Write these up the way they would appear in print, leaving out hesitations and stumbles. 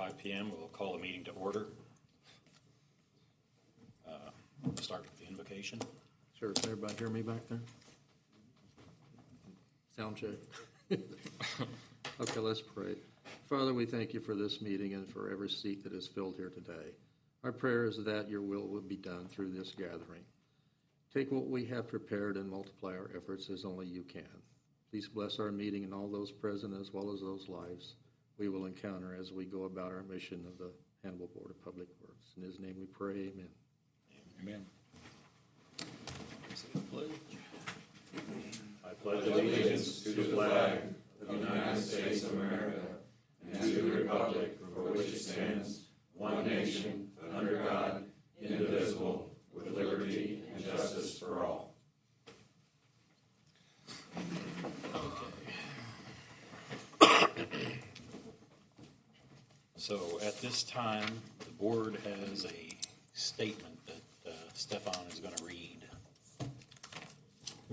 5 p.m. We'll call the meeting to order. We'll start with the invocation. Sure, can everybody hear me back there? Sound check. Okay, let's pray. Father, we thank you for this meeting and for every seat that is filled here today. Our prayer is that your will be done through this gathering. Take what we have prepared and multiply our efforts as only you can. Please bless our meeting and all those present as well as those lives we will encounter as we go about our mission of the Hannibal Board of Public Works. In his name we pray, amen. Amen. Say the pledge. I pledge allegiance to the flag of the United States of America and to the republic for which it stands, one nation, under God, indivisible, with liberty and justice for all. So at this time, the board has a statement that Stefan is going to read.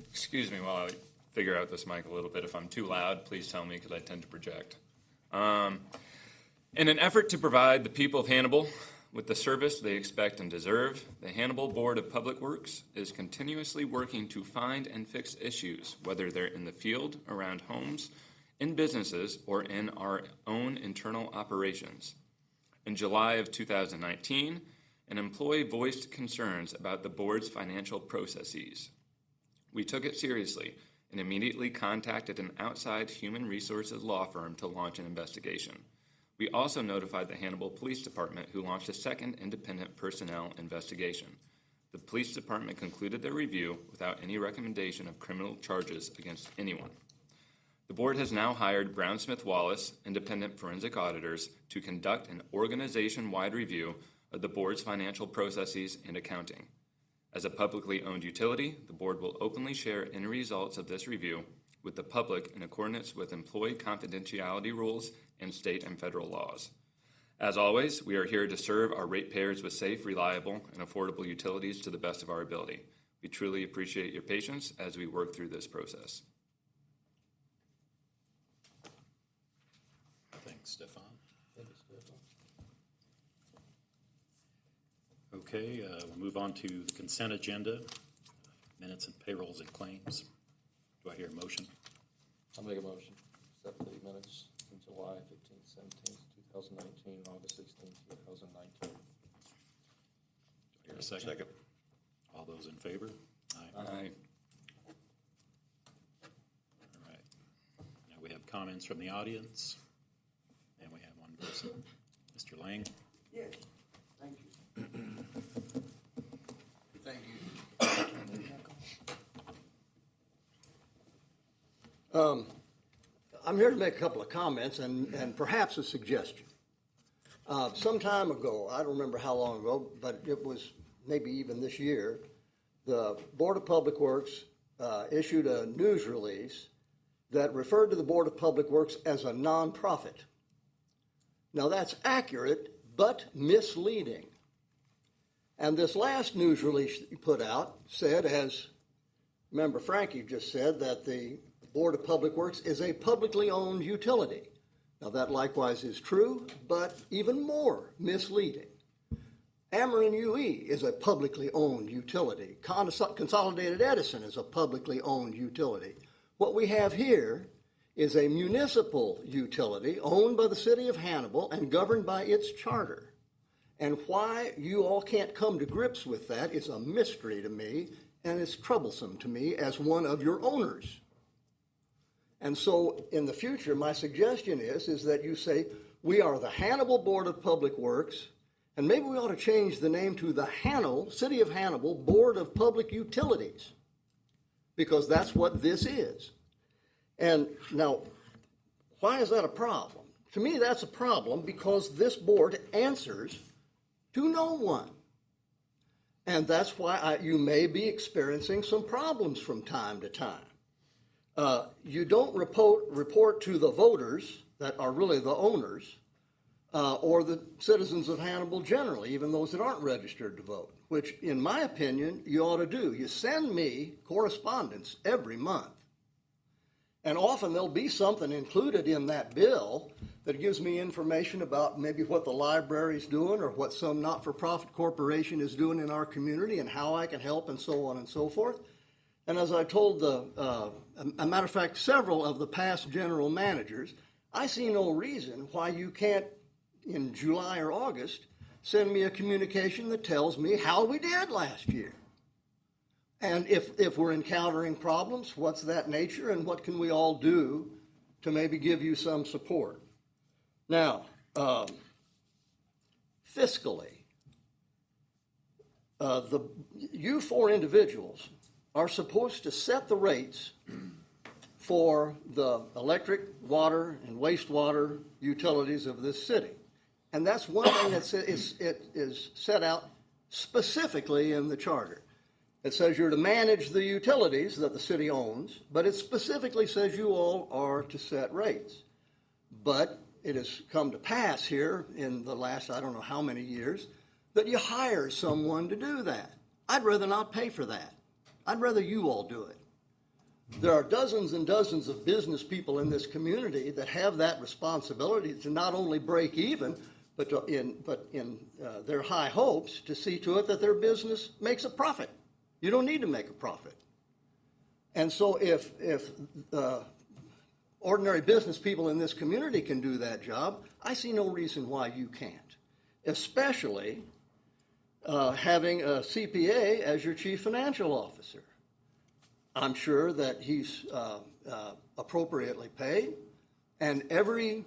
Excuse me while I figure out this mic a little bit. If I'm too loud, please tell me because I tend to project. In an effort to provide the people of Hannibal with the service they expect and deserve, the Hannibal Board of Public Works is continuously working to find and fix issues, whether they're in the field, around homes, in businesses, or in our own internal operations. In July of 2019, an employee voiced concerns about the board's financial processes. We took it seriously and immediately contacted an outside human resources law firm to launch an investigation. We also notified the Hannibal Police Department, who launched a second independent personnel investigation. The police department concluded their review without any recommendation of criminal charges against anyone. The board has now hired Brown Smith Wallace, independent forensic auditors, to conduct an organization-wide review of the board's financial processes and accounting. As a publicly owned utility, the board will openly share any results of this review with the public in accordance with employee confidentiality rules and state and federal laws. As always, we are here to serve our ratepayers with safe, reliable, and affordable utilities to the best of our ability. We truly appreciate your patience as we work through this process. Thanks, Stefan. Okay, we'll move on to the consent agenda, minutes and payrolls and claims. Do I hear a motion? I'll make a motion. Accept the minutes from July 15th, 17th, 2019, August 16th, 2019. Do I hear a second? Second. All those in favor? Aye. All right. Now we have comments from the audience, and we have one person. Mr. Lang? Yes, thank you. Thank you. I'm here to make a couple of comments and perhaps a suggestion. Some time ago, I don't remember how long ago, but it was maybe even this year, the Board of Public Works issued a news release that referred to the Board of Public Works as a nonprofit. Now that's accurate, but misleading. And this last news release that you put out said, as Member Frankie just said, that the Board of Public Works is a publicly owned utility. Now that likewise is true, but even more misleading. Ameren UE is a publicly owned utility. Consolidated Edison is a publicly owned utility. What we have here is a municipal utility owned by the city of Hannibal and governed by its charter. And why you all can't come to grips with that is a mystery to me, and it's troublesome to me as one of your owners. And so in the future, my suggestion is that you say, we are the Hannibal Board of Public Works, and maybe we ought to change the name to the City of Hannibal Board of Public Utilities, because that's what this is. And now, why is that a problem? To me, that's a problem because this board answers to no one. And that's why you may be experiencing some problems from time to time. You don't report to the voters that are really the owners or the citizens of Hannibal generally, even those that aren't registered to vote, which in my opinion you ought to do. You send me correspondence every month. And often there'll be something included in that bill that gives me information about maybe what the library's doing or what some not-for-profit corporation is doing in our community and how I can help and so on and so forth. And as I told a matter of fact, several of the past general managers, I see no reason why you can't, in July or August, send me a communication that tells me how we did last year. And if we're encountering problems, what's that nature and what can we all do to maybe give you some support? Now, fiscally, you four individuals are supposed to set the rates for the electric, water, and wastewater utilities of this city. And that's one thing that is set out specifically in the charter. It says you're to manage the utilities that the city owns, but it specifically says you all are to set rates. But it has come to pass here in the last, I don't know how many years, that you hire someone to do that. I'd rather not pay for that. I'd rather you all do it. There are dozens and dozens of business people in this community that have that responsibility to not only break even, but in their high hopes to see to it that their business makes a profit. You don't need to make a profit. And so if ordinary business people in this community can do that job, I see no reason why you can't, especially having a CPA as your chief financial officer. I'm sure that he's appropriately paid, and every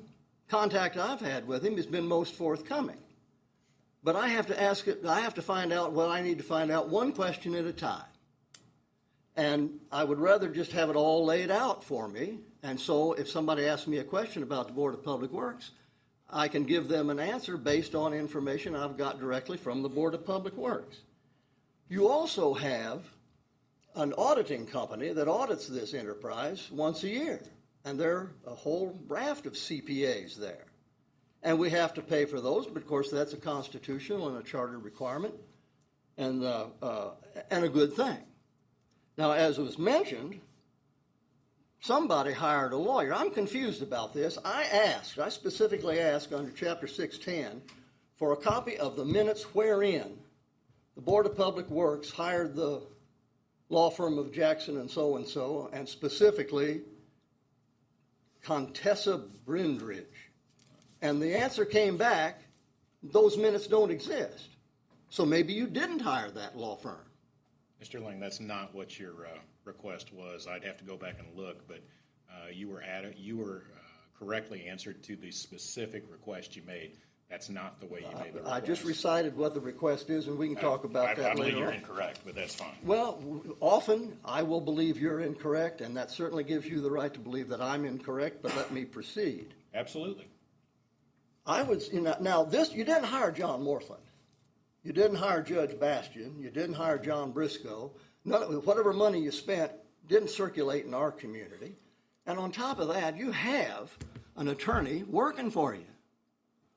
contact I've had with him has been most forthcoming. But I have to find out what I need to find out one question at a time. And I would rather just have it all laid out for me. And so if somebody asks me a question about the Board of Public Works, I can give them an answer based on information I've got directly from the Board of Public Works. You also have an auditing company that audits this enterprise once a year. And there are a whole raft of CPAs there. And we have to pay for those, but of course that's a constitutional and a charter requirement, and a good thing. Now, as was mentioned, somebody hired a lawyer. I'm confused about this. I specifically asked under Chapter 610 for a copy of the minutes wherein the Board of Public Works hired the law firm of Jackson and so, and specifically Contessa Brindridge. And the answer came back, those minutes don't exist. So maybe you didn't hire that law firm. Mr. Lang, that's not what your request was. I'd have to go back and look, but you were correctly answered to the specific request you made. That's not the way you made the request. I just recited what the request is, and we can talk about that later on. I believe you're incorrect, but that's fine. Well, often I will believe you're incorrect, and that certainly gives you the right to believe that I'm incorrect, but let me proceed. Absolutely. Now this, you didn't hire John Morthland. You didn't hire Judge Bastian. You didn't hire John Briscoe. Whatever money you spent didn't circulate in our community. And on top of that, you have an attorney working for you.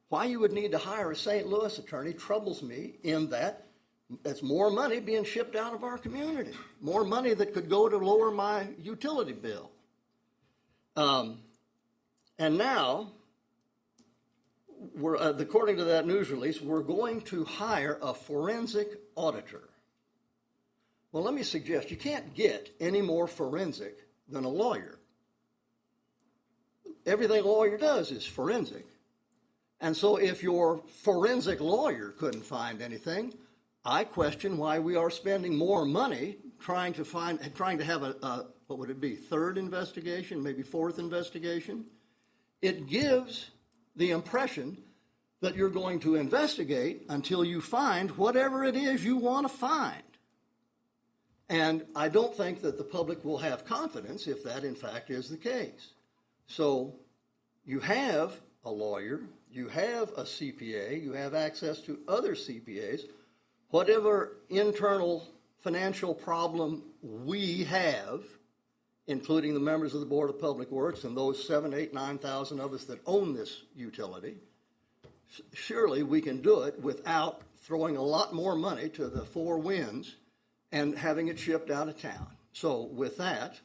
Why you would need to hire a St. Louis attorney troubles me in that it's more money being shipped out of our community, more money that could go to lower my utility bill. And now, according to that news release, we're going to hire a forensic auditor. Well, let me suggest you can't get any more forensic than a lawyer. Everything a lawyer does is forensic. And so if your forensic lawyer couldn't find anything, I question why we are spending more money trying to have a what would it be, third investigation, maybe fourth investigation. It gives the impression that you're going to investigate until you find whatever it is you want to find. And I don't think that the public will have confidence if that in fact is the case. So you have a lawyer, you have a CPA, you have access to other CPAs. Whatever internal financial problem we have, including the members of the Board of Public Works and those 7,000, 8,000, 9,000 of us that own this utility, surely we can do it without throwing a lot more money to the four winds and having it shipped out of town. So with that,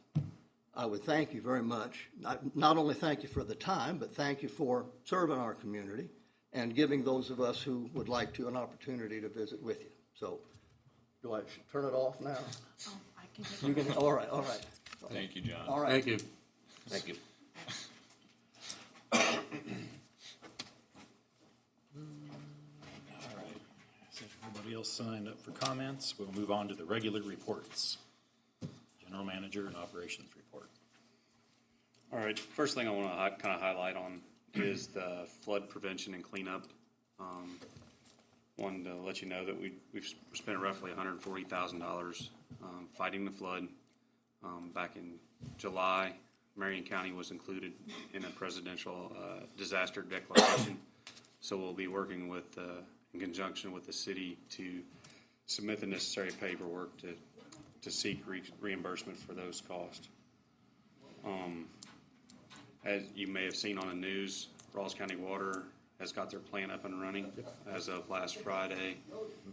I would thank you very much. Not only thank you for the time, but thank you for serving our community and giving those of us who would like to an opportunity to visit with you. So, do I turn it off now? Oh, I can take You can, all right. Thank you, John. All right. Thank you. Thank you. All right. So if everybody else signed up for comments, we'll move on to the regular reports. General Manager and Operations Report. All right, first thing I want to kind of highlight on is the flood prevention and cleanup. Wanted to let you know that we've spent roughly $140,000 fighting the flood. Back in July, Marion County was included in a presidential disaster declaration. So we'll be working with, in conjunction with the city to submit the necessary paperwork to seek reimbursement for those costs. As you may have seen on the news, Rawls County Water has got their plant up and running as of last Friday,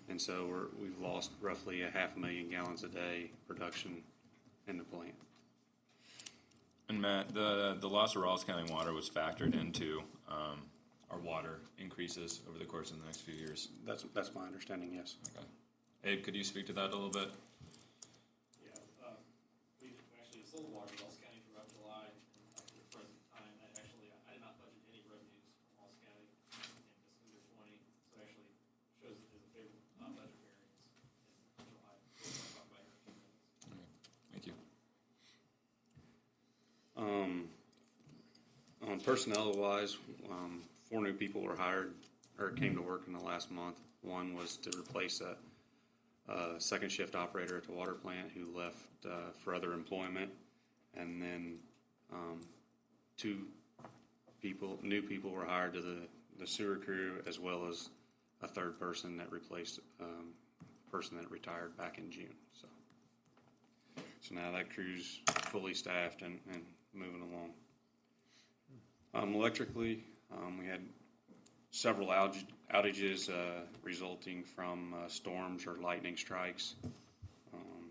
and so we've lost roughly 500,000 gallons a day production in the plant. And Matt, the loss of Rawls County water was factored into our water increases over the course of the next few years. That's my understanding, yes. Okay. Abe, could you speak to that a little bit? Yeah, we actually sold water to Wallace County throughout July and up to the present time. I did not budget any revenues from Wallace County in fiscal year 20, so it actually shows that there's a favorable budget variance in July. We'll talk about it in a few minutes. Thank you. On personnel-wise, 4 new people were hired or came to work in the last month. One was to replace a second shift operator at the water plant who left for other employment, and then 2 new people were hired to the sewer crew, as well as a third person that replaced a person that retired back in June. So now that crew's fully staffed and moving along. Electrically, we had several outages resulting from storms or lightning strikes.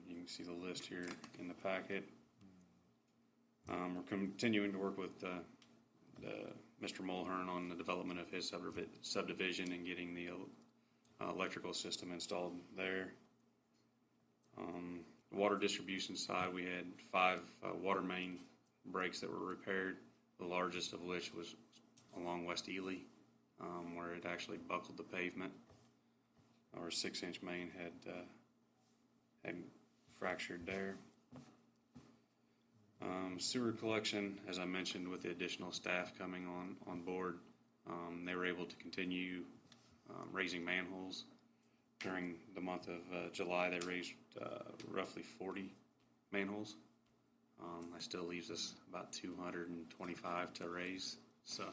You can see the list here in the packet. We're continuing to work with Mr. Mulhern on the development of his subdivision and getting the electrical system installed there. The water distribution side, we had 5 water main breaks that were repaired, the largest of which was along West Ely, where it actually buckled the pavement. Our 6-inch main had fractured there. Sewer collection, as I mentioned, with the additional staff coming on board, they were able to continue raising manholes. During the month of July, they raised roughly 40 manholes. That still leaves us about 225 to raise. So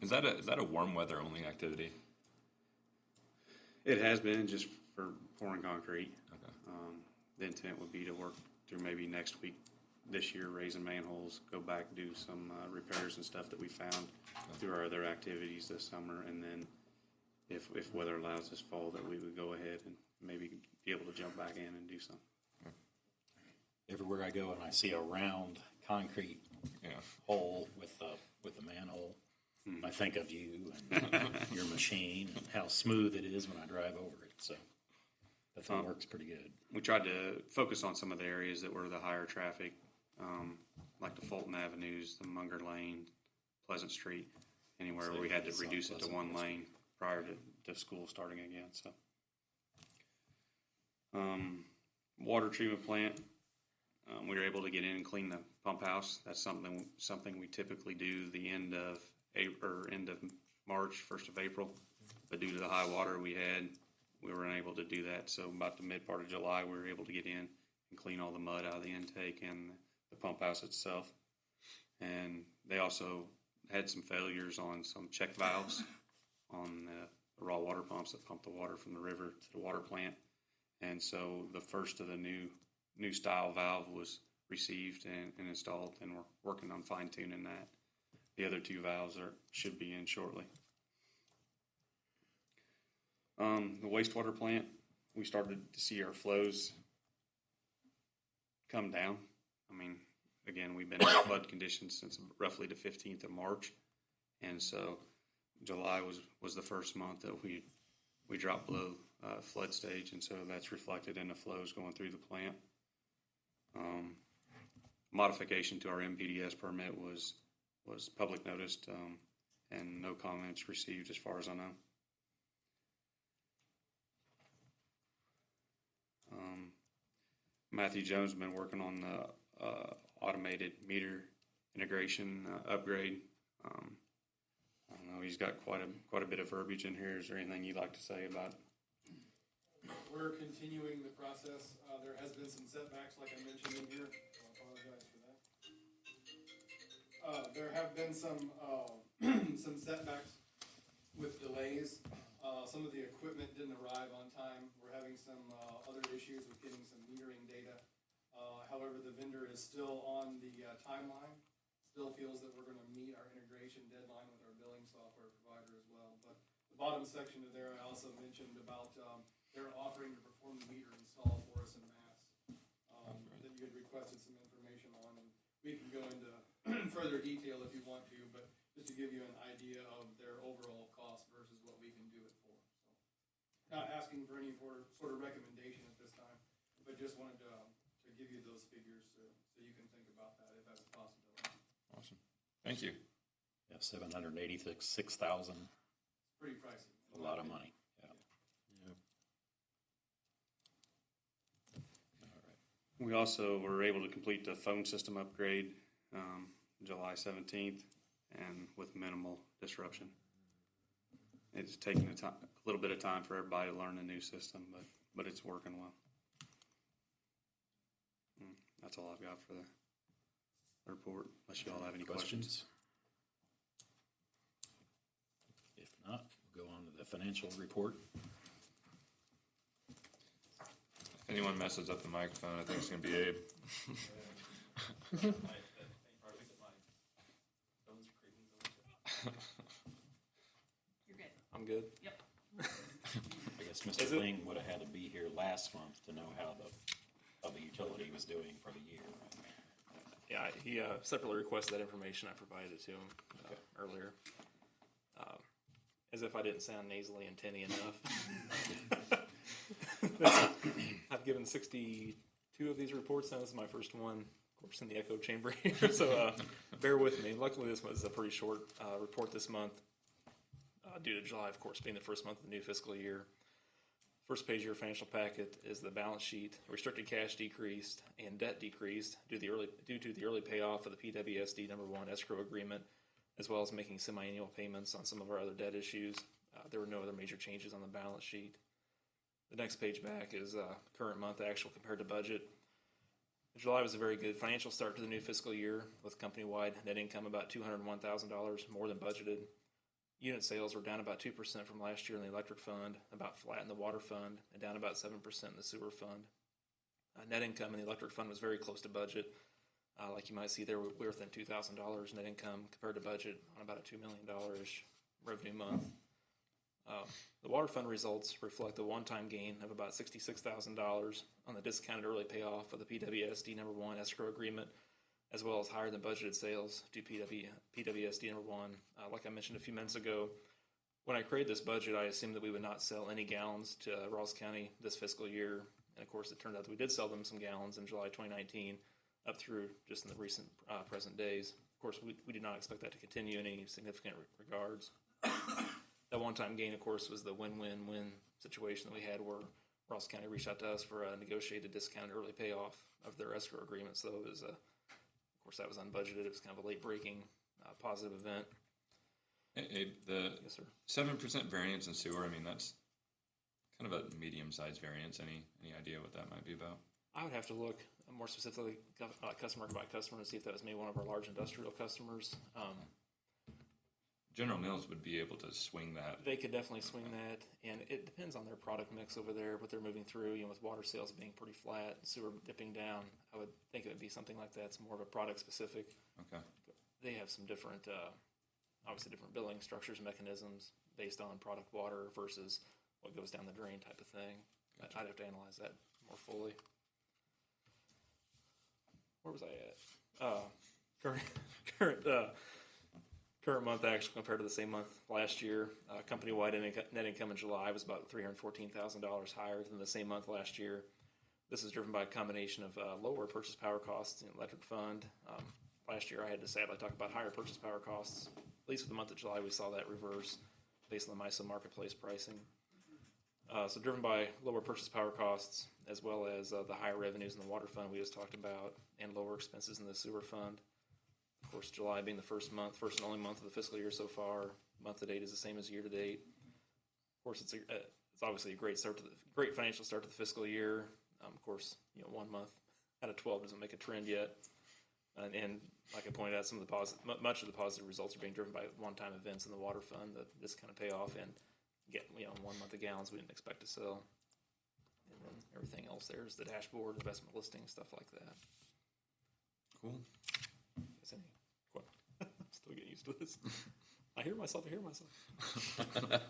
Is that a warm weather only activity? it has been just for pouring concrete. Okay. The intent would be to work through maybe next week, this year, raising manholes, go back, do some repairs and stuff that we found through our other activities this summer, and then if weather allows this fall, that we would go ahead and maybe be able to jump back in and do some. Everywhere I go and I see a round concrete hole with the manhole, I think of you and your machine and how smooth it is when I drive over it. So that thing works pretty good. We tried to focus on some of the areas that were the higher traffic, like the Fulton Avenues, the Munger Lane, Pleasant Street, anywhere where we had to reduce it to 1 lane prior to school starting again. So, water treatment plant, we were able to get in and clean the pump house. That's something we typically do the end of March, 1st of April, but due to the high water we had, we were unable to do that. So about the mid part of July, we were able to get in and clean all the mud out of the intake and the pump house itself. And they also had some failures on some check valves on the raw water pumps that pump the water from the river to the water plant. And so the first of the new style valve was received and installed, and we're working on fine tuning that. The other 2 valves should be in shortly. The wastewater plant, we started to see our flows come down. I mean, again, we've been in flood conditions since roughly the 15th of March. And so July was the first month that we dropped below flood stage. And so that's reflected in the flows going through the plant. Modification to our MPDS permit was public noticed, and no comments received as far as I know. Matthew Jones has been working on the automated meter integration upgrade. I don't know, he's got quite a bit of verbiage in here. Is there anything you'd like to say about it? We're continuing the process. There has been some setbacks, like I mentioned in here. I apologize for that. There have been some setbacks with delays. Some of the equipment didn't arrive on time. We're having some other issues with getting some metering data. However, the vendor is still on the timeline, still feels that we're going to meet our integration deadline with our billing software provider as well. But the bottom section of there, I also mentioned about they're offering to perform the meter install for us in mass that you had requested some information on. And we can go into further detail if you want to, but just to give you an idea of their overall cost versus what we can do it for. So, not asking for any sort of recommendation at this time, but just wanted to give you those figures so you can think about that if that's a possibility. Awesome. Thank you. Yeah, 786,000. Pretty pricey. A lot of money. Yeah. We also were able to complete the phone system upgrade July 17th, and with minimal disruption. It's taken a little bit of time for everybody to learn the new system, but it's working well. That's all I've got for the report, unless you all have any questions. If not, we'll go on to the financial report. If anyone messes up the microphone, I think it's going to be Abe. You're good. I'm good. Yep. I guess Mr. Ling would have had to be here last month to know how the utility was doing for the year. Yeah, he separately requested that information. I provided it to him earlier. As if I didn't sound nasally and tinny enough. I've given 62 of these reports now. This is my first one, of course, in the echo chamber here, so bear with me. Luckily, this was a pretty short report this month, due to July, of course, being the first month of the new fiscal year. First page of your financial packet is the balance sheet. Restricted cash decreased and debt decreased due to the early payoff of the PWSD number 1 escrow agreement, as well as making semi-annual payments on some of our other debt issues. There were no other major changes on the balance sheet. The next page back is current month actual compared to budget. July was a very good financial start to the new fiscal year, with company-wide net income about $201,000 more than budgeted. Unit sales were down about 2% from last year in the electric fund, about flat in the water fund, and down about 7% in the sewer fund. Net income in the electric fund was very close to budget. Like you might see there, we're within $2,000 net income compared to budget on about a $2 million-ish revenue month. The water fund results reflect a one-time gain of about $66,000 on the discounted early payoff of the PWSD number 1 escrow agreement, as well as higher than budgeted sales to PWSD number 1. Like I mentioned a few minutes ago, when I created this budget, I assumed that we would not sell any gallons to Ross County this fiscal year. And of course, it turned out that we did sell them some gallons in July 2019, up through just in the recent present days. Of course, we did not expect that to continue in any significant regards. That one-time gain, of course, was the win-win-win situation that we had where Ross County reached out to us for a negotiated discounted early payoff of their escrow agreement. So it was, of course, that was unbudgeted. It was kind of a late-breaking positive event. Hey, the Yes, sir. 7% variance in sewer, I mean, that's kind of a medium-sized variance. Any idea what that might be about? I would have to look more specifically customer by customer to see if that was maybe one of our large industrial customers. General Mills would be able to swing that. They could definitely swing that, and it depends on their product mix over there, what they're moving through. With water sales being pretty flat, sewer dipping down, I would think it would be something like that. It's more of a product specific. Okay. They have some different, obviously different billing structures, mechanisms based on product water versus what goes down the drain type of thing. Gotcha. I'd have to analyze that more fully. where was I at? Current month actually compared to the same month last year. Company-wide net income in July was about $314,000 higher than the same month last year. This is driven by a combination of lower purchase power costs in the electric fund. Last year I had to sadly talk about higher purchase power costs. At least for the month of July we saw that reverse based on the MISO marketplace pricing. So driven by lower purchase power costs, as well as the higher revenues in the water fund we just talked about, and lower expenses in the sewer fund. Of course, July being the first and only month of the fiscal year so far. Month to date is the same as year to date. Of course, it's obviously a great financial start to the fiscal year. Of course, 1 month out of 12 doesn't make a trend yet. And like I pointed out, much of the positive results are being driven by one-time events in the water fund that just kind of pay off and get 1 month of gallons we didn't expect to sell. And then everything else there is the dashboard, investment listings, stuff like that. Cool. I'm still getting used to this. I hear myself.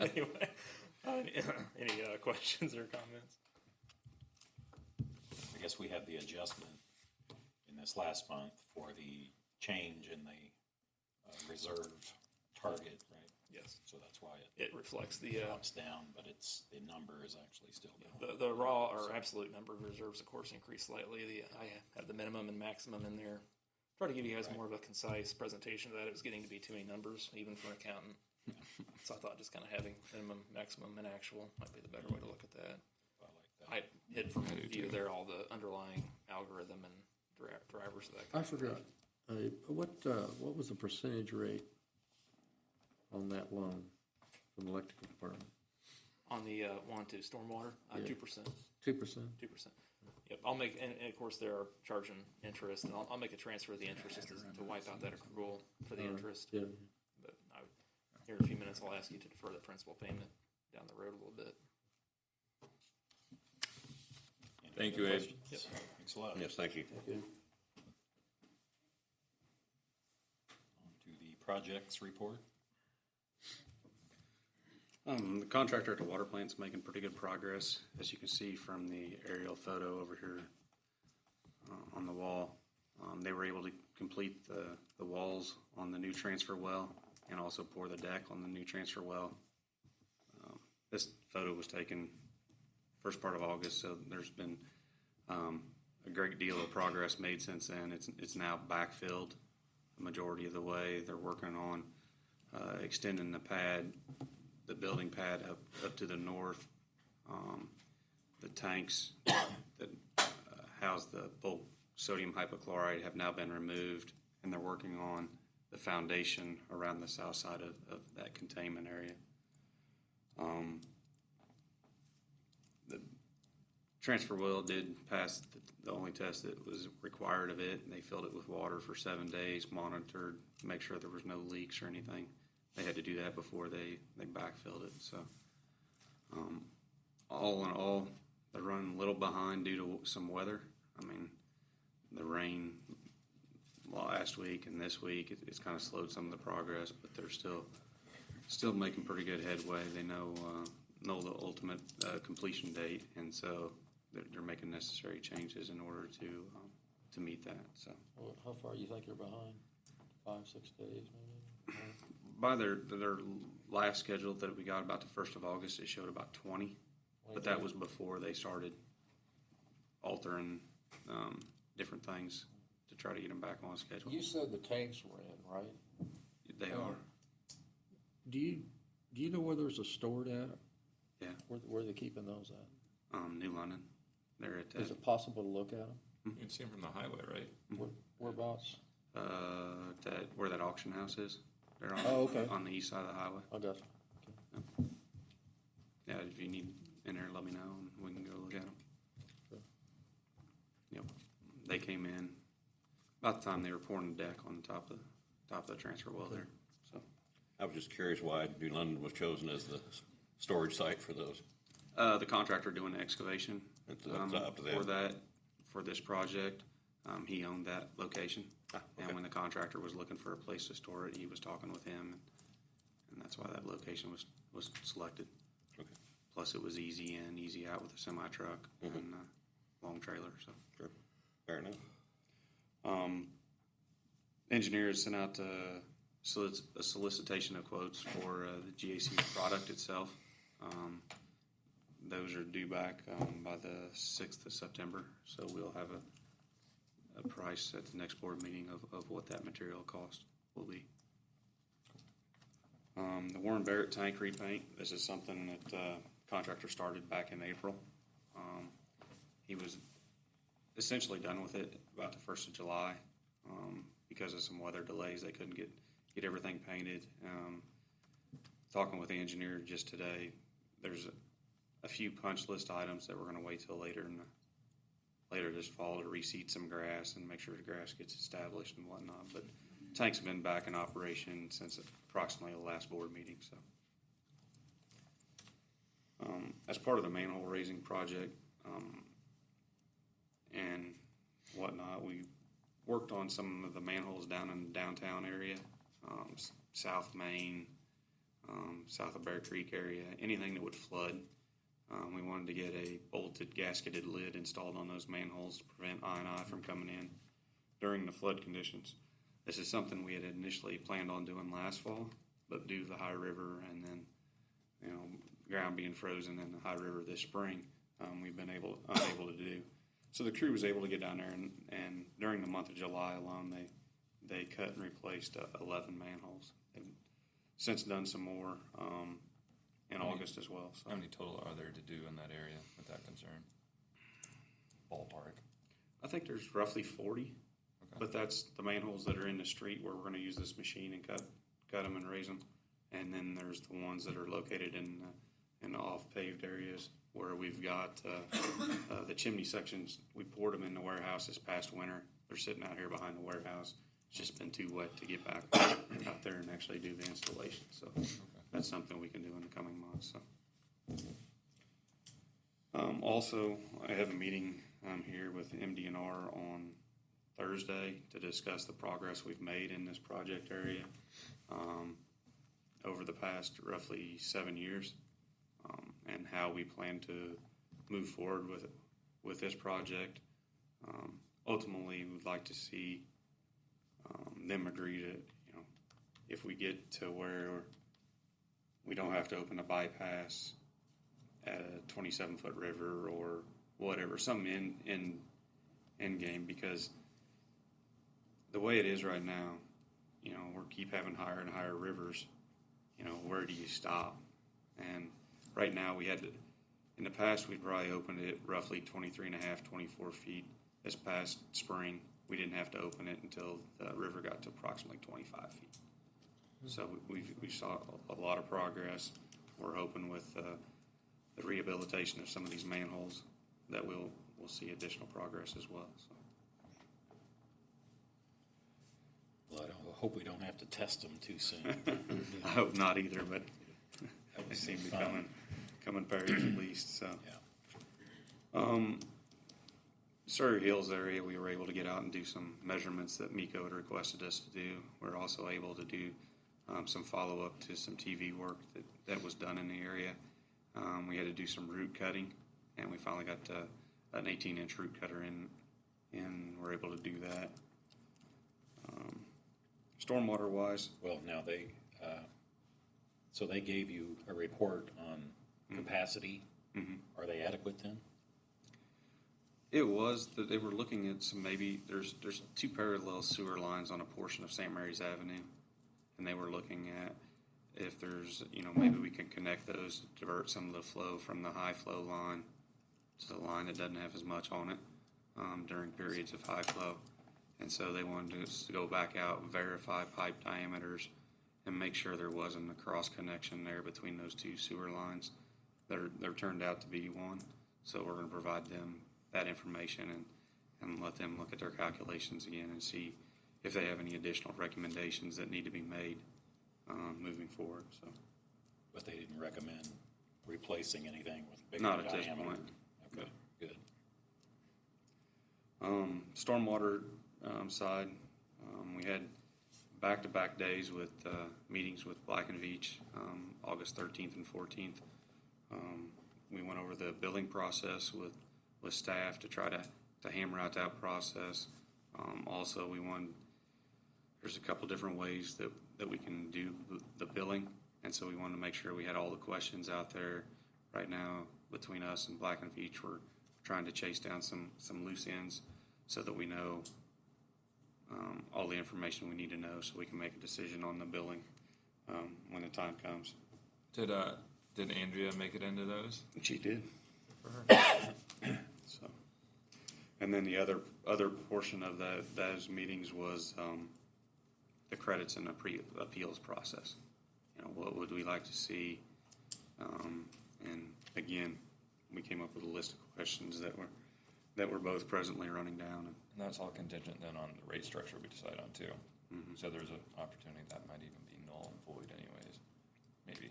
Anyway, any questions or comments? I guess we had the adjustment in this last month for the change in the reserve target, right? Yes. So that's why It reflects the drops down, but the number is actually still going. the raw or absolute number of reserves, of course, increased slightly. I have the minimum and maximum in there. Try to give you guys more of a concise presentation of that. It was getting to be too many numbers, even for an accountant. So I thought just kind of having minimum, maximum, and actual might be the better way to look at that. I like that. I hid from view there all the underlying algorithm and drivers of that. I forgot. What was the percentage rate on that loan from the electrical department? On the one to stormwater, 2%. 2%? 2%. Yep, I'll make, and of course they're charging interest, and I'll make a transfer of the interest just to wipe out that accrual for the interest. Yeah. But here in a few minutes, I'll ask you to defer the principal payment down the road a little bit. Thank you, Abe. Yep. Thanks a lot. Yes, thank you. Okay. On to the projects report. The contractor at the water plant's making pretty good progress, as you can see from the aerial photo over here on the wall. They were able to complete the walls on the new transfer well and also pour the deck on the new transfer well. This photo was taken first part of August, so there's been a great deal of progress made since then. It's now backfilled the majority of the way. They're working on extending the pad, the building pad up to the north. The tanks that house the bulk sodium hypochlorite have now been removed, and they're working on the foundation around the south side of that containment area. The transfer well did pass the only test that was required of it, and they filled it with water for 7 days, monitored to make sure there was no leaks or anything. They had to do that before they backfilled it. So all in all, they're running a little behind due to some weather. I mean, the rain last week and this week, it's kind of slowed some of the progress, but they're still making pretty good headway. They know the ultimate completion date, and so they're making necessary changes in order to meet that. So, Well, how far do you think you're behind? 5-6 days, maybe? by their last schedule that we got about the 1st of August, it showed about 20, but that was before they started altering different things to try to get them back on schedule. You said the tanks were in, right? They are. Do you know where there's a stored at? Yeah. Where are they keeping those at? New London. They're at Is it possible to look at them? You can see them from the highway, right? Whereabouts? where that auction house is. They're on, okay. on the east side of the highway. I got you. Okay. Yeah, if you need in there, let me know and we can go look at them. Sure. Yep. They came in about the time they were pouring the deck on the top of the transfer well there. So I was just curious why New London was chosen as the storage site for those. the contractor doing the excavation It's up to them. for this project, he owned that location. Okay. And when the contractor was looking for a place to store it, he was talking with him, and that's why that location was selected. Okay. Plus, it was easy in, easy out with a semi truck and long trailer. So Sure. Fair enough. Engineers sent out a solicitation of quotes for the GAC product itself. Those are due back by the 6th of September, so we'll have a price at the next board meeting of what that material cost will be. The Warren Barrett tank repaint, this is something that the contractor started back in April. He was essentially done with it about the 1st of July. Because of some weather delays, they couldn't get everything painted. Talking with the engineer just today, there's a few punch list items that we're going to wait till later this fall to reseed some grass and make sure the grass gets established and whatnot. But tank's been back in operation since approximately the last board meeting. So, as part of the manhole raising project and whatnot, we worked on some of the manholes down in the downtown area, South Main, south of Bear Creek area, anything that would flood. We wanted to get a bolted gasketed lid installed on those manholes to prevent I&I from coming in during the flood conditions. This is something we had initially planned on doing last fall, but due to the high river and then, ground being frozen in the high river this spring, we've been unable to do. So the crew was able to get down there, and during the month of July alone, they cut and replaced 11 manholes. They've since done some more in August as well. So. How many total are there to do in that area with that concern? Ballpark. I think there's roughly 40, but that's the manholes that are in the street where we're going to use this machine and cut them and raise them. And then there's the ones that are located in the off-paved areas where we've got the chimney sections. We poured them in the warehouse this past winter. They're sitting out here behind the warehouse. It's just been too wet to get back out there and actually do the installation. So that's something we can do in the coming months. So. Also, I have a meeting here with MDNR on Thursday to discuss the progress we've made in this project area over the past roughly 7 years. And how we plan to move forward with this project. Ultimately, we'd like to see them agree to, if we get to where we don't have to open a bypass at a 27-foot river or whatever, some end game, because the way it is right now, we keep having higher and higher rivers. Where do you stop? And right now, in the past, we'd probably opened it roughly 23 and a half, 24 feet. This past spring, we didn't have to open it until the river got to approximately 25 feet. So we saw a lot of progress. We're hoping with the rehabilitation of some of these manholes that we'll see additional progress as well. So. Well, I hope we don't have to test them too soon. I hope not either, but they seem to be coming pairs at least. So, Surrey Hills area, we were able to get out and do some measurements that MECO had requested us to do. We're also able to do some follow-up to some TV work that was done in the area. We had to do some root cutting, and we finally got an 18-inch root cutter in, and we're able to do that. Stormwater-wise, Well, now so they gave you a report on capacity. Mm-hmm. Are they adequate then? it was that they were looking at some, maybe there's two parallel sewer lines on a portion of St. Mary's Avenue, and they were looking at if there's, maybe we can connect those, divert some of the flow from the high flow line to the line that doesn't have as much on it during periods of high flow. And so they wanted us to go back out and verify pipe diameters and make sure there wasn't a cross connection there between those two sewer lines. There turned out to be one. So we're going to provide them that information and let them look at their calculations again and see if they have any additional recommendations that need to be made moving forward. So, But they didn't recommend replacing anything with bigger not at diameter? this point. Okay, good. Stormwater side, we had back-to-back days with meetings with Black and Veatch, August 13th and 14th. We went over the billing process with staff to try to hammer out that process. Also, there's a couple different ways that we can do the billing, and so we wanted to make sure we had all the questions out there. Right now, between us and Black & Veatch, we're trying to chase down some loose ends so that we know all the information we need to know, so we can make a decision on the billing when the time comes. Did Andrea make it into those? She did. So, and then the other portion of those meetings was the credits in the appeals process. What would we like to see? And again, we came up with a list of questions that we're both presently running down. And that's all contingent then on the rate structure we decide on too. Mm-hmm. So there's an opportunity that might even be null and void anyways, maybe.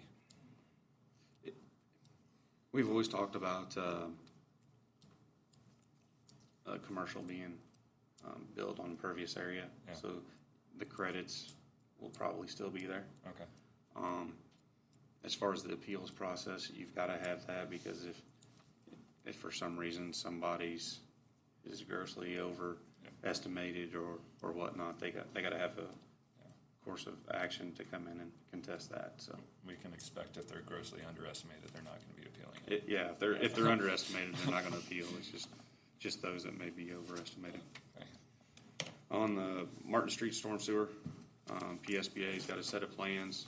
We've always talked about a commercial being built on impervious area, Yeah. so the credits will probably still be there. Okay. As far as the appeals process, you've got to have that, because if for some reason somebody's is grossly overestimated or whatnot, they got to have a course of action to come in and contest that. So we can expect if they're grossly underestimated, they're not going to be appealing it. If they're underestimated, they're not going to appeal. It's just those that may be overestimated. Okay. On the Martin Street storm sewer, PSBA's got a set of plans.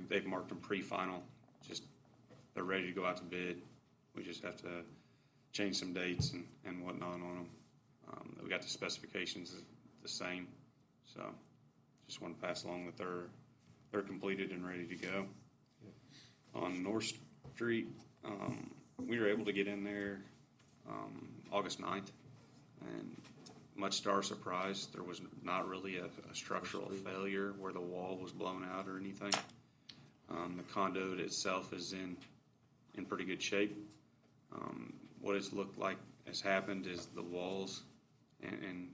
They've marked them pre-final. Just they're ready to go out to bid. We just have to change some dates and whatnot on them. We got the specifications the same, so just want to pass along that they're completed and ready to go. On North Street, we were able to get in there August 9th, and much to our surprise, there was not really a structural failure where the wall was blown out or anything. The conduit itself is in pretty good shape. What it's looked like has happened is the walls and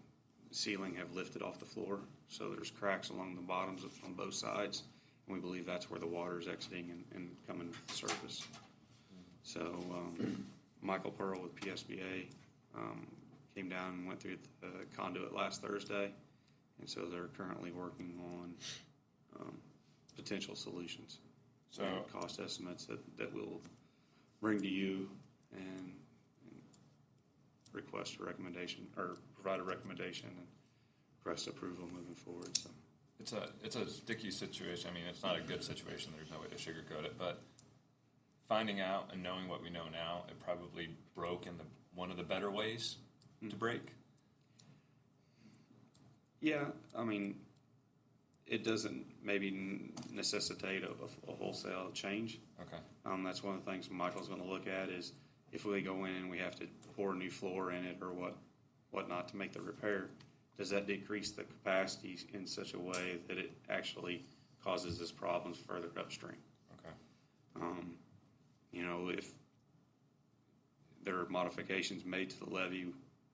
ceiling have lifted off the floor, so there's cracks along the bottoms on both sides, and we believe that's where the water is exiting and coming to the surface. So Michael Pearl with PSBA came down and went through the conduit last Thursday, and so they're currently working on potential solutions. So cost estimates that we'll bring to you and request a recommendation, or provide a recommendation and request approval moving forward. So it's a sticky situation. I mean, it's not a good situation. There's no way to sugarcoat it, but finding out and knowing what we know now, it probably broke in one of the better ways to break. Yeah, I mean, it doesn't maybe necessitate a wholesale change. Okay. That's one of the things Michael's going to look at is if we go in and we have to pour a new floor in it or whatnot to make the repair, does that decrease the capacity in such a way that it actually causes us problems further upstream? Okay. If there are modifications made to the levee,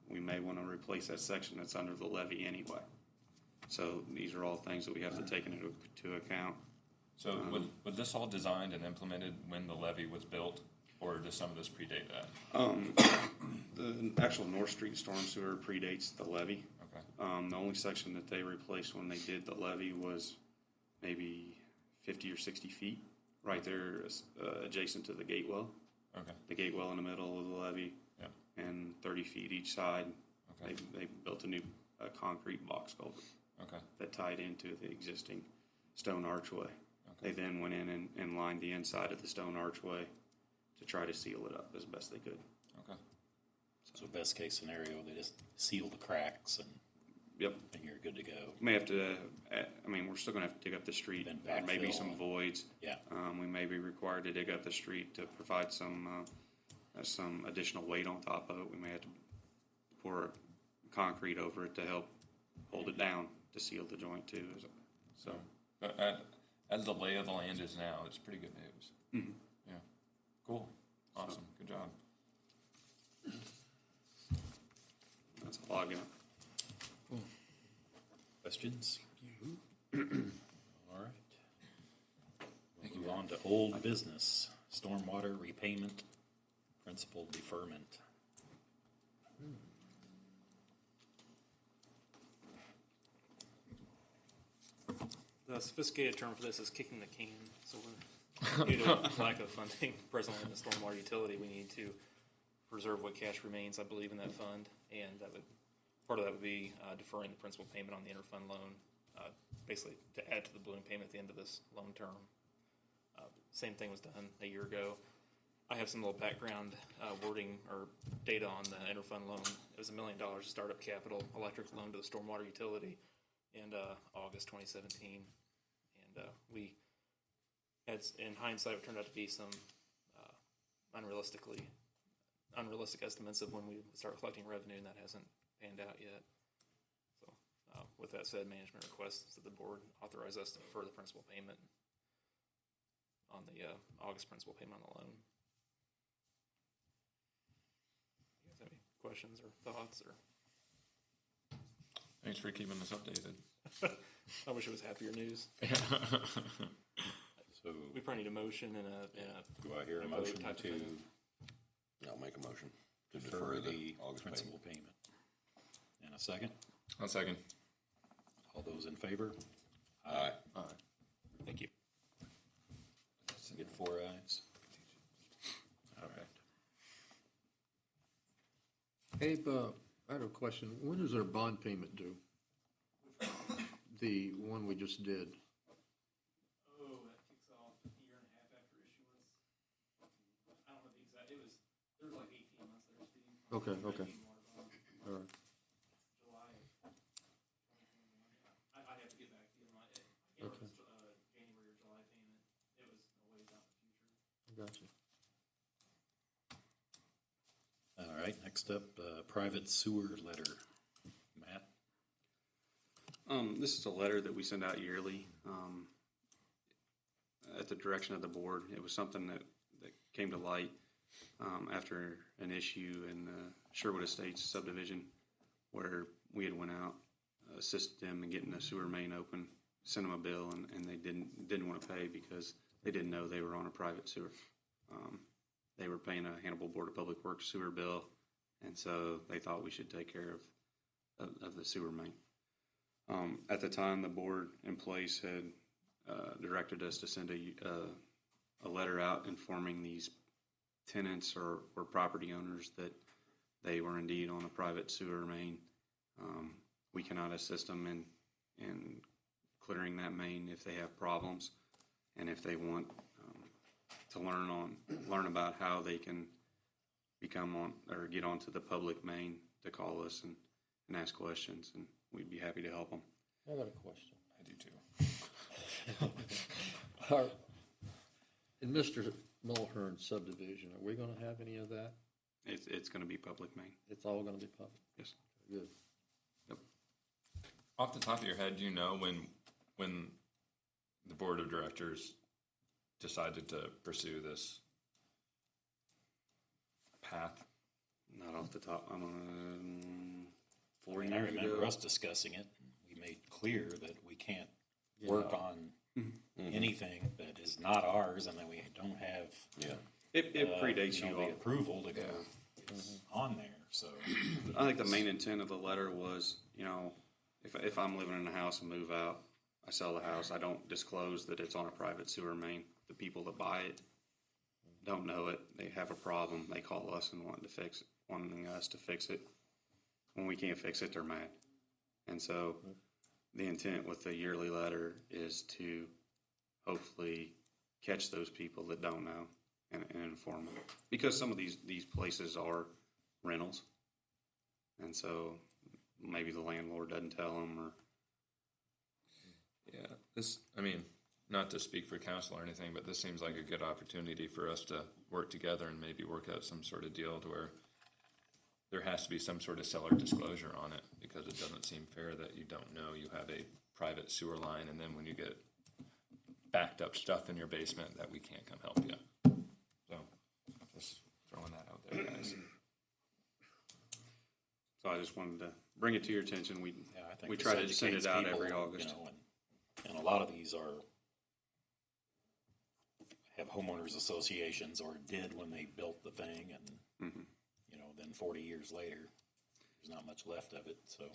we may want to replace that section that's under the levee anyway. So these are all things that we have to take into account. So was this all designed and implemented when the levee was built, or does some of this predate that? The actual North Street storm sewer predates the levee. Okay. The only section that they replaced when they did the levee was maybe 50 or 60 feet right there adjacent to the gate well. Okay. The gate well in the middle of the levee, Yep. and 30 feet each side. Okay. They built a new concrete box culvert Okay. that tied into the existing stone archway. Okay. They then went in and lined the inside of the stone archway to try to seal it up as best they could. Okay. So best case scenario, they just seal the cracks and Yep. you're good to go. We may have to, we're still going to have to dig up the street. Then There may be backfill. some voids. Yeah. We may be required to dig up the street to provide some additional weight on top of it. We may have to pour concrete over it to help hold it down to seal the joint too. So, But as the lay of the land is now, it's pretty good news. Mhm. Yeah. Cool. Awesome. Good job. that's a lot. Questions? All right. We'll move on to old business, stormwater repayment, principal deferment. The sophisticated term for this is kicking the can. So we're, due to lack of funding presently in the stormwater utility, we need to preserve what cash remains, I believe, in that fund. And that would, part of that would be deferring the principal payment on the interfund loan, basically to add to the balloon payment at the end of this loan term. Same thing was done a year ago. I have some little background wording or data on the interfund loan. It was $1 million startup capital electric loan to the stormwater utility in August 2017. And we had, in hindsight, it turned out to be some unrealistic estimates of when we would start collecting revenue, and that hasn't panned out yet. So with that said, management requests that the board authorize us to defer the principal payment on the August principal payment on the loan. You guys have any questions or thoughts? Or Thanks for keeping us updated. I wish it was happier news. So, We probably need a motion and a do I hear a vote motion type of to thing. I'll make a motion to defer the August principal payment? And a second? I'll second. All those in favor? Aye. Thank you. Get 4 ayes. All right. Abe, I have a question. When is our bond payment due? The one we just did. Oh, that kicks off a year and a half after issuance. I don't know the exact, there was like 18 months there, Steve. Okay. All right. July of 2021. I have to get back to you on my, I can't remember if it's January or July payment. It was a ways out in the future. Gotcha. All right, next up, private sewer letter. Matt? This is a letter that we send out yearly, at the direction of the board. It was something that came to light, after an issue in the Sherwood Estates subdivision where we had went out, assisted them in getting the sewer main open, sent them a bill, and they didn't want to pay because they didn't know they were on a private sewer. They were paying a Hannibal Board of Public Works sewer bill, and so they thought we should take care of the sewer main. At the time, the board in place had directed us to send a letter out informing these tenants or property owners that they were indeed on a private sewer main. We cannot assist them in clearing that main if they have problems, and if they want to learn about how they can become on or get onto the public main, to call us and ask questions, and we'd be happy to help them. I got a question. I do too. In Mr. Mulhern's subdivision, are we gonna have any of that? It's going to be public main. It's all gonna be public? Yes. Good. Off the top of your head, do you know when the board of directors decided to pursue this path? Not off the top. 4 I years remember ago. us discussing it. We made clear that we can't work on anything that is not ours and that we don't have. It predates you the all. approval to go on there, so. I think the main intent of the letter was, if I'm living in a house and move out, I sell the house, I don't disclose that it's on a private sewer main. The people that buy it don't know it. They have a problem. They call us and wanting us to fix it. When we can't fix it, they're mad. And so the intent with the yearly letter is to hopefully catch those people that don't know and inform them. Because some of these places are rentals. And so maybe the landlord doesn't tell them, or. Yeah, not to speak for council or anything, but this seems like a good opportunity for us to work together and maybe work out some sort of deal to where there has to be some sort of seller disclosure on it, because it doesn't seem fair that you don't know you have a private sewer line, and then when you get backed up stuff in your basement, that we can't come help you. So, just throwing that out there, guys. So I just wanted to bring it to your attention. I think We this try to send educates it out people, every August. And a lot of these have homeowners associations, or did when they built the thing, and then 40 years later, there's not much left of it. So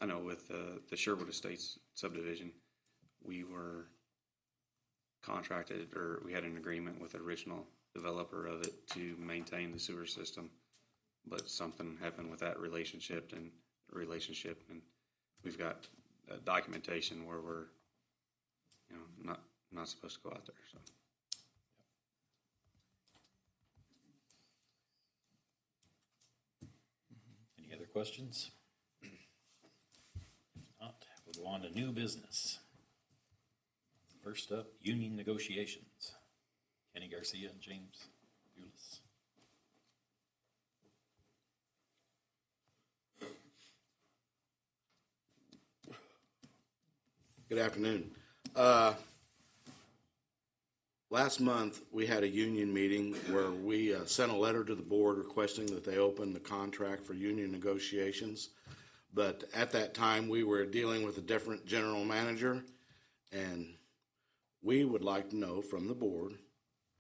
I know with the Sherwood Estates subdivision, we were contracted, or we had an agreement with the original developer of it to maintain the sewer system, but something happened with that relationship, and we've got documentation where we're, not supposed to go out there, so. Any other questions? If not, we'll go on to new business. First up, union negotiations. Kenny Garcia and James Ulis. Good afternoon. Last month, we had a union meeting where we sent a letter to the board requesting that they open the contract for union negotiations. But at that time, we were dealing with a different general manager, and we would like to know from the board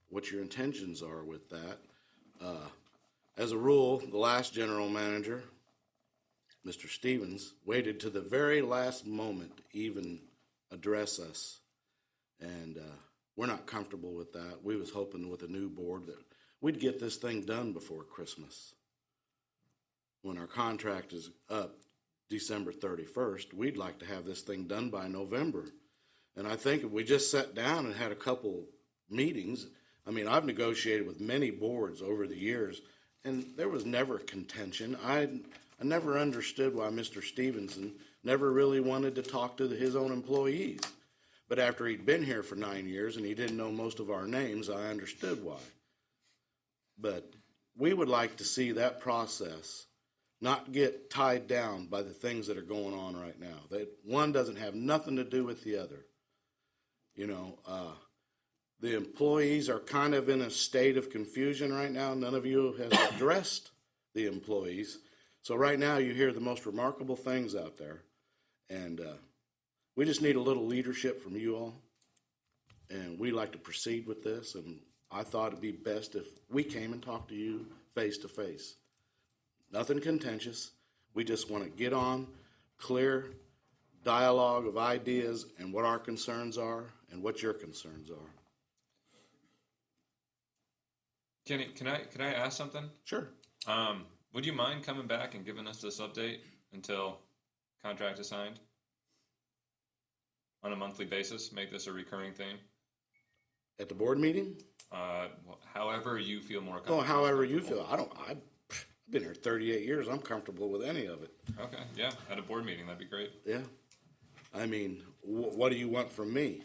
what your intentions are with that. As a rule, the last general manager, Mr. Stevens, waited to the very last moment to even address us, and we're not comfortable with that. We was hoping with a new board that we'd get this thing done before Christmas. When our contract is up December 31st, we'd like to have this thing done by November. And I think if we just sat down and had a couple meetings, I mean, I've negotiated with many boards over the years, and there was never contention. I never understood why Mr. Stevenson never really wanted to talk to his own employees. But after he'd been here for 9 years and he didn't know most of our names, I understood why. But we would like to see that process not get tied down by the things that are going on right now. That one doesn't have nothing to do with the other. The employees are kind of in a state of confusion right now. None of you has addressed the employees. So right now you hear the most remarkable things out there. And we just need a little leadership from you all. And we'd like to proceed with this. And I thought it'd be best if we came and talked to you face to face. Nothing contentious. We just want to get on clear dialogue of ideas and what our concerns are and what your concerns are. Kenny, can I ask something? Sure. Would you mind coming back and giving us this update until contract is signed? On a monthly basis, make this a recurring thing? At the board meeting? However you feel more comfortable. Oh, however you feel. I've been here 38 years. I'm comfortable with any of it. Okay, yeah, at a board meeting, that'd be great. Yeah. I mean, what do you want from me?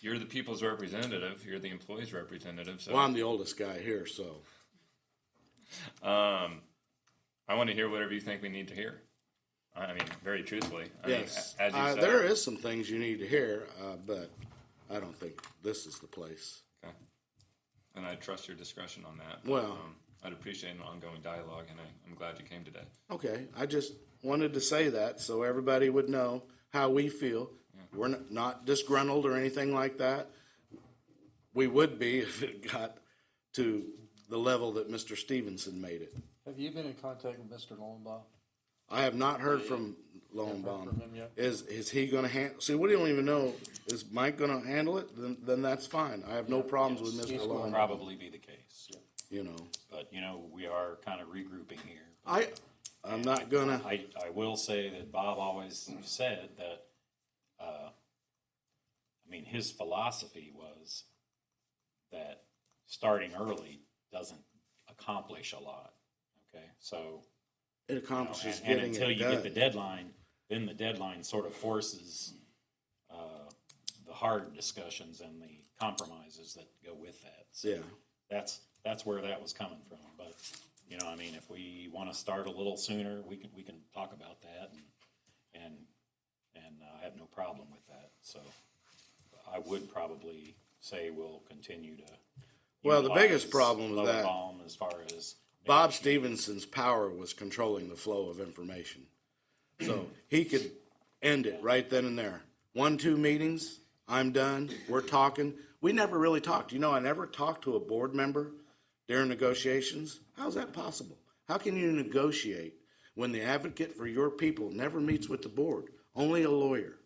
You're the people's representative. You're the employee's representative. So, Well, I'm the oldest guy here, so. I want to hear whatever you think we need to hear. I mean, very truthfully. Yes. As you said, There is some things you need to hear, but I don't think this is the place. Okay. And I trust your discretion on that. Well. I'd appreciate an ongoing dialogue, and I'm glad you came today. Okay. I just wanted to say that so everybody would know how we feel. Yeah. We're not disgruntled or anything like that. We would be if it got to the level that Mr. Stevenson made it. Have you been in contact with Mr. Lowenbaugh? I have not heard from Lowenbaum. From him yet? Is he going to handle? See, we don't even know. Is Mike going to handle it? Then that's fine. I have no problems with Mr. Will Lowenbaum. probably be the case. You know. But, we are kind of regrouping here. I'm not going to. I will say that Bob always said that, his philosophy was that starting early doesn't accomplish a lot. Okay, so it accomplishes and getting until it you done. get the deadline, then the deadline sort of forces the hard discussions and the compromises that go with that. So yeah, that's where that was coming from. But if we want to start a little sooner, we can talk about that, and I have no problem with that. So I would probably say we'll continue to. Well, the biggest problem with that, as far as Bob Stevenson's power was controlling the flow of information, so he could end it right then and there. 1-2 meetings, I'm done. We're talking. We never really talked. I never talked to a board member during negotiations. How's that possible? How can you negotiate when the advocate for your people never meets with the board? Only a lawyer.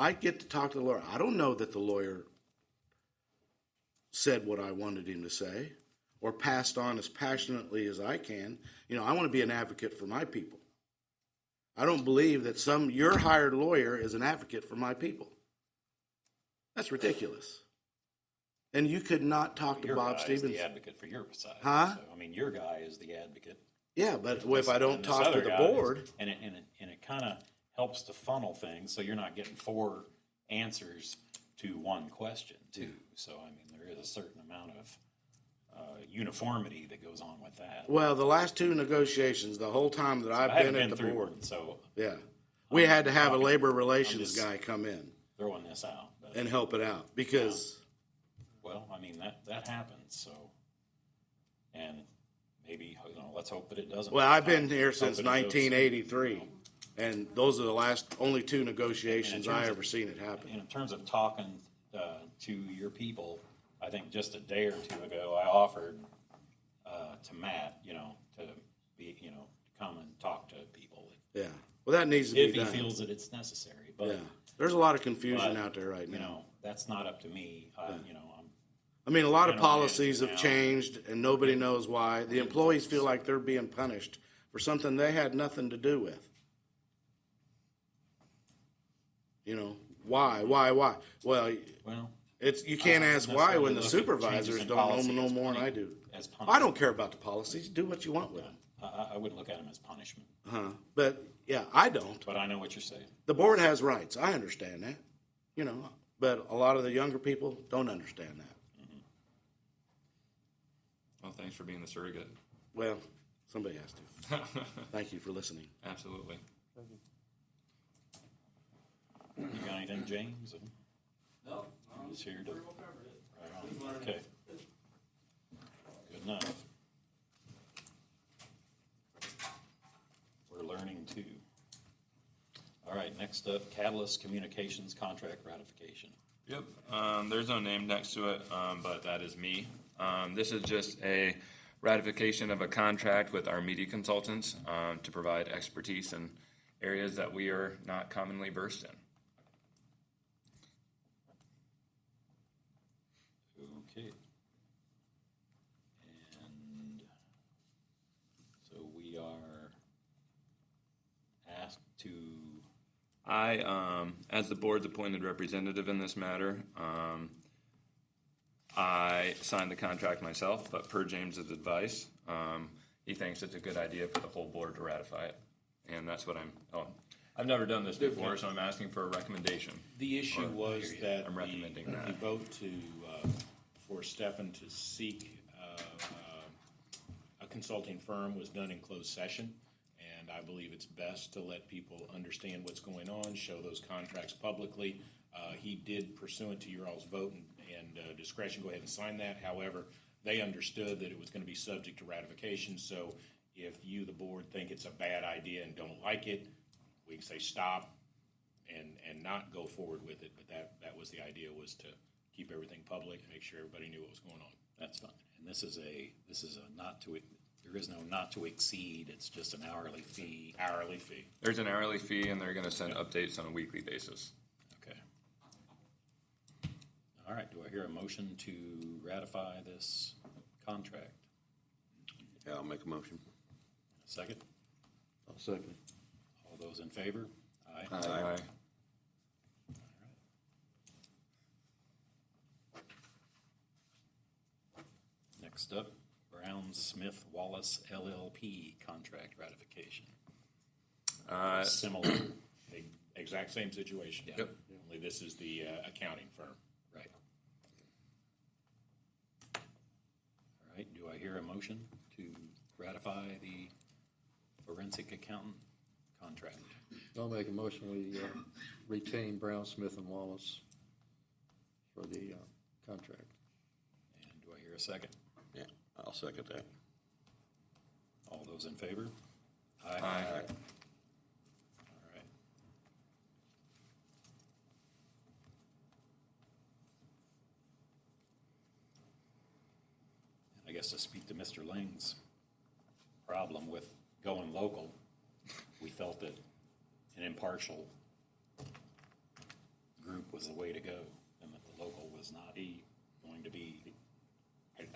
I get to talk to the lawyer. I don't know that the lawyer said what I wanted him to say or passed on as passionately as I can. You know, I want to be an advocate for my people. I don't believe that your hired lawyer is an advocate for my people. That's ridiculous. And you could not talk to Your Bob guy Stevens. is the advocate for your side. Huh? So, I mean, your guy is the advocate. Yeah, but if I don't And this talk to other the guy board, is- And it kind of helps to funnel things, so you're not getting 4 answers to one question, too. So, I mean, there is a certain amount of uniformity that goes on with that. well, the last 2 negotiations, the whole time that I've I haven't been at been the through board, one, so yeah, we had to have a talking- labor I'm relations just guy come in throwing this out. But, and help it out because, well, I mean, that happens, so. And maybe, let's hope that it doesn't. well, I've been Let's here hope since that it goes- 1983, and those are the only 2 negotiations And in I terms ever seen it happen. In terms of talking to your people, I think just a day or 2 ago, I offered to Matt, to be, to come and talk to people Yeah, well, that needs to if be he done. feels that it's necessary. But Yeah, there's a lot of confusion but, out there right now. that's not up to me. I mean, a lot of general policies have manager now. changed, and nobody knows why. The employees feel like they're being punished for something they had nothing to do with. You know, why? Well, Well, you can't ask why when the necessarily look at supervisors changes in don't policy know as more than I punishment- do. as I punishment. don't care about the policies. Do what you want with them. I wouldn't look at them as punishment, But yeah, I don't. but I know what you're saying. The board has rights. I understand that. But a lot of the younger people don't understand that. Well, thanks for being the surrogate. Well, somebody has to. Thank you for listening. Absolutely. You got anything, James? No, You're just here to. pretty well covered it. Right on. Okay. Good enough. We're learning too. All right, next up, Catalyst Communications Contract Ratification. Yep, there's no name next to it, but that is me. This is just a ratification of a contract with our media consultants to provide expertise in areas that we are not commonly versed in. Okay. And so we are asked to, I, as the board's appointed representative in this matter, I signed the contract myself, but per James's advice, he thinks it's a good idea for the whole board to ratify it. And that's what I've never done this before, so I'm asking for a recommendation. The issue was that I'm recommending the that. vote for Stefan to seek a consulting firm was done in closed session, and I believe it's best to let people understand what's going on, show those contracts publicly. He did, pursuant to your all's vote and discretion, go ahead and sign that. However, they understood that it was going to be subject to ratification, so if you, the board, think it's a bad idea and don't like it, we can say stop and not go forward with it. But that was the idea, was to keep everything public, make sure everybody knew what was going on. that's fine. And this is a there is no not to exceed, it's just an hourly fee. Hourly fee. There's an hourly fee, and they're gonna send updates on a weekly basis. Okay. All right, do I hear a motion to ratify this contract? Yeah, I'll make a motion. Second? I'll second. All those in favor? Aye. Aye. Next up, Brown Smith Wallace LLP contract ratification. Similar, Exact same situation. Yep. Only this is the accounting firm. right. All right, do I hear a motion to ratify the forensic accountant contract? I'll make a motion, we retain Brown, Smith, and Wallace for the contract. And do I hear a second? Yeah, I'll second that. All those in favor? Aye. All right. I guess to speak to Mr. Lang's problem with going local, we felt that an impartial was the way to go, and that the local was not going to be.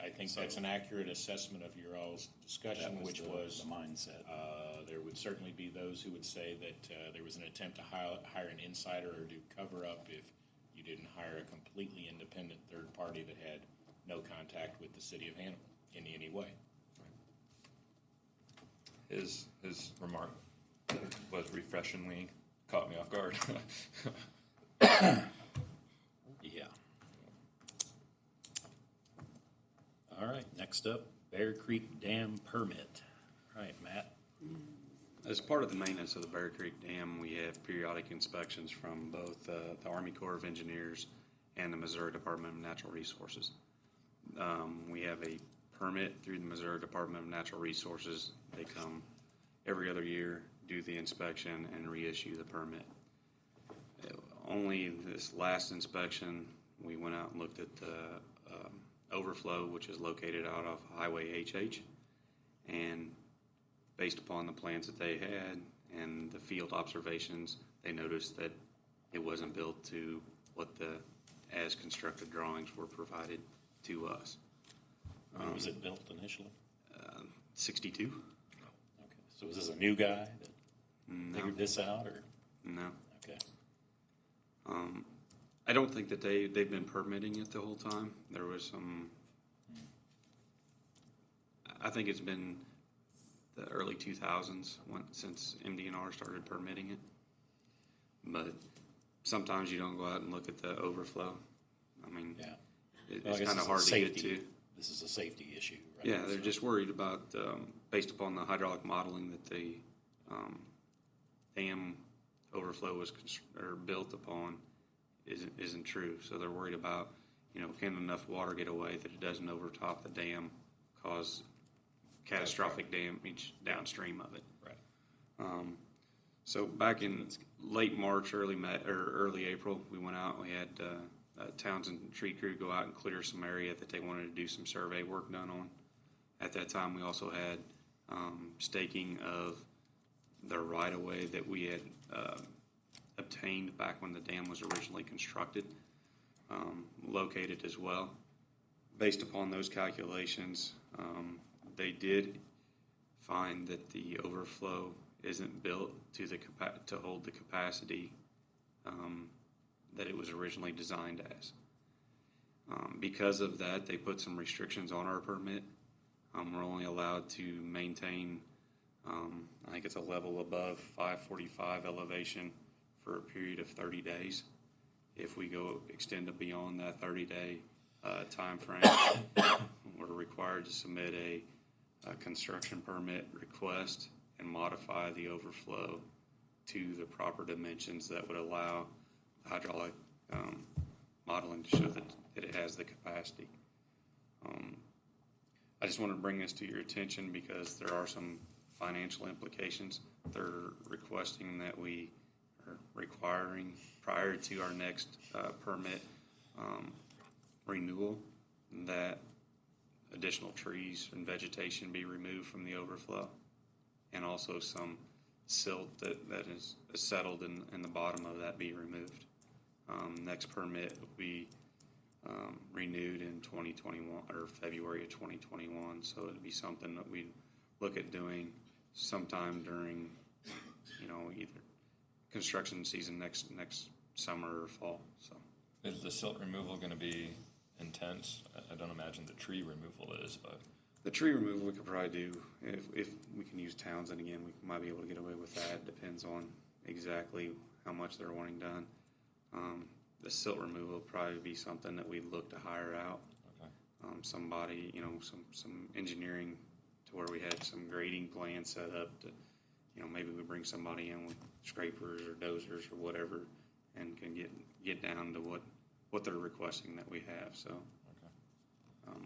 I think that's an accurate assessment of your all's discussion, which was the mindset. There would certainly be those who would say that there was an attempt to hire an insider or do cover up if you didn't hire a completely independent third party that had no contact with the city of Hannibal in any way. His remark was refreshingly caught me off guard. Yeah. All right, next up, Bear Creek Dam permit. All right, Matt. As part of the maintenance of the Barrett Creek Dam, we have periodic inspections from both the Army Corps of Engineers and the Missouri Department of Natural Resources. We have a permit through the Missouri Department of Natural Resources. They come every other year, do the inspection, and reissue the permit. Only this last inspection, we went out and looked at the overflow, which is located out off Highway HH, and based upon the plans that they had and the field observations, they noticed that it wasn't built to what the as constructed drawings were provided to us. When was it built initially? 62? Okay, so was this a new guy that figured this out, or? No. Okay. I don't think that they've been permitting it the whole time. There was some, I think it's been the early 2000s since MDNR started permitting it. But sometimes you don't go out and look at the overflow. I mean, Yeah. it's kind of hard to get to. This is a safety issue, right? Yeah, they're just worried about, based upon the hydraulic modeling that the dam overflow was built upon isn't true. So they're worried about, can enough water get away that it doesn't overtop the dam, cause catastrophic damage downstream of it. Right. So back in late March, early April, we went out. We had Townsend Tree Crew go out and clear some area that they wanted to do some survey work done on. At that time, we also had staking of the right-of-way that we had obtained back when the dam was originally constructed, located as well. Based upon those calculations, they did find that the overflow isn't built to hold the capacity that it was originally designed as. Because of that, they put some restrictions on our permit. We're only allowed to maintain, I think it's a level above 545 elevation for a period of 30 days. If we extend it beyond that 30-day time frame, we're required to submit a construction permit request and modify the overflow to the proper dimensions that would allow hydraulic modeling to show that it has the capacity. I just want to bring this to your attention because there are some financial implications. They're requesting that we are requiring prior to our next permit renewal that additional trees and vegetation be removed from the overflow, and also some silt that is settled in the bottom of that be removed. Next permit will be renewed in 2021 or February of 2021, so it'd be something that we'd look at doing sometime during, either construction season next summer or fall. So, Is the silt removal going to be intense? I don't imagine the tree removal is, but the tree removal we could probably do if we can use Townsend again. We might be able to get away with that. Depends on exactly how much they're wanting done. The silt removal will probably be something that we'd look to hire out. okay. Somebody, some engineering to where we had some grading plans set up to, maybe we bring somebody in with scrapers or dozers or whatever and can get down to what they're requesting that we have. So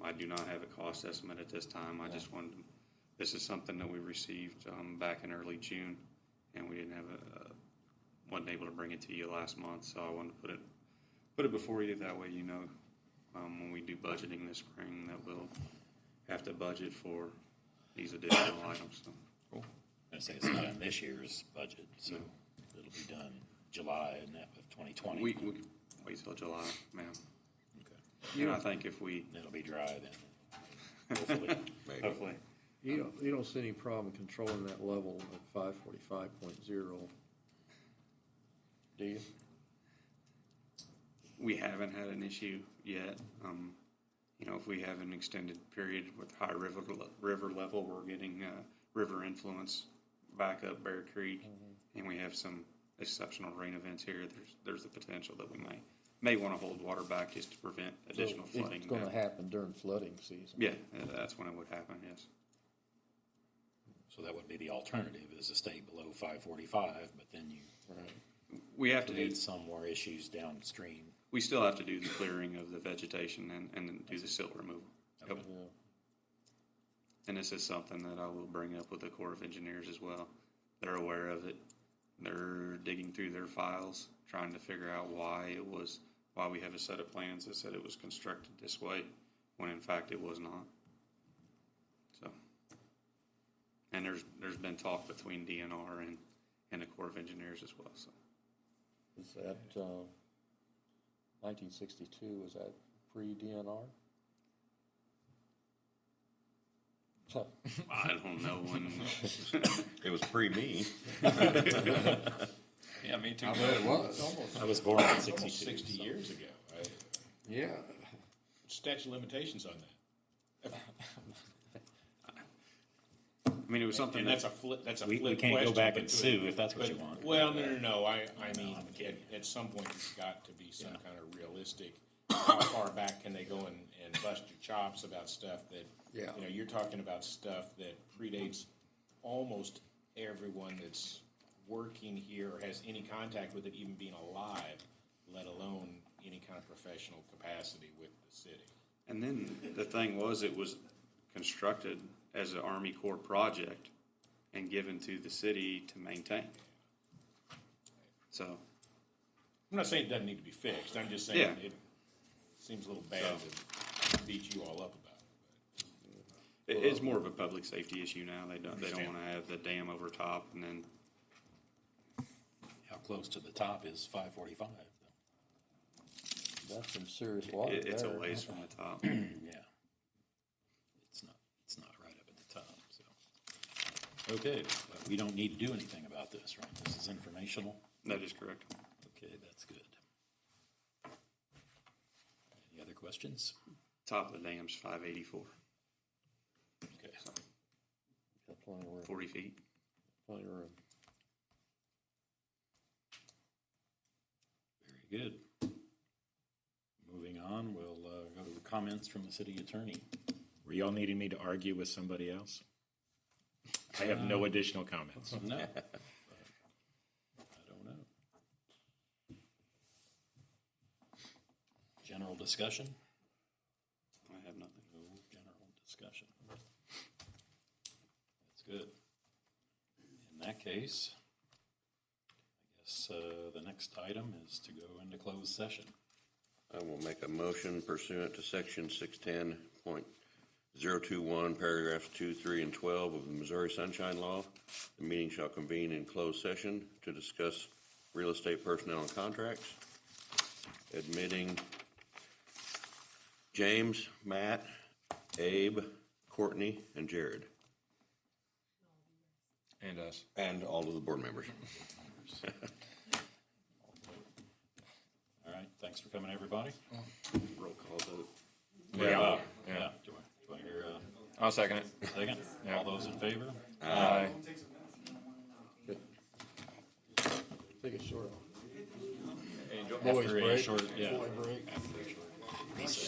I do not have a cost estimate at this time. I just wanted to, this is something that we received back in early June, and we didn't have wasn't able to bring it to you last month, so I wanted to put it before you. That way, when we do budgeting this spring, that we'll have to budget for these additional items. So. Cool. I'm going to say it's not on this year's budget, so it'll be done July of 2020. wait till July, ma'am. Okay. And I think if we, It'll be dry then, hopefully. hopefully, You don't see any problem controlling that level at 545.0, do you? we haven't had an issue yet. You know, if we have an extended period with high river level, we're getting river influence back up Bear Creek, and we have some exceptional rain events here. There's the potential that we may want to hold water back just to prevent additional So flooding. It's gonna happen during flooding season. Yeah, that's when it would happen. Yes. So that would be the alternative, is to stay below 545, but then you We have to do. create some more issues downstream. We still have to do the clearing of the vegetation and then do the silt removal. Yep. Yeah. And this is something that I will bring up with the Corps of Engineers as well. They're aware of it. They're digging through their files, trying to figure out why we have a set of plans that said it was constructed this way, when in fact it was not. So, and there's been talk between DNR and the Corps of Engineers as well. So, Is that 1962? Is that pre-DNR? I don't know when. It was pre-me. Yeah, me too. It was. I was born in Almost 62. 60 so- years ago. Yeah. Statute of limitations on that. I mean, it was something And that, that's a We flip can't go question, back but and to- sue if that's what but- you want. Well, no. I mean, at some point, there's got to be some kind of realistic, how far back can they go and bust your chops about stuff that, Yeah. you know, you're talking about stuff that predates almost everyone that's working here or has any contact with it even being alive, let alone any kind of professional capacity with the city. and then the thing was, it was constructed as an Army Corps project and given to the city to maintain. So, I'm not saying it doesn't need to be fixed, I'm just saying Yeah. it seems a little bad to beat you all up about it. it's more of a public safety issue now. They don't want to have the dam over top, and then How close to the top is 545? That's some serious water it's a there. ways from the top. Yeah. It's not right up at the top, so. Okay, but we don't need to do anything about this, right? This is informational? That is correct. Okay, that's good. Any other questions? Top of the dam's 584, Okay. Got plenty of room. 40 feet. Plenty of room. Very good. Moving on, we'll go to comments from the city attorney. Were y'all needing me to argue with somebody else? I have no additional comments. No. I don't know. General discussion? I have nothing. No general discussion. That's good. In that case, I guess the next item is to go into closed session. I will make a motion pursuant to section 610.021, paragraphs 2, 3, and 12 of the Missouri Sunshine Law. The meeting shall convene in closed session to discuss real estate personnel and contracts, admitting James, Matt, Abe, Courtney, and Jared, And us. and all of the board members. All right, thanks for coming, everybody. Roll call vote. Yeah. Do I hear I'll second it. a second? Yeah. All those in favor? Aye. Take a short. After a short, yeah. Boy break. After a short recess.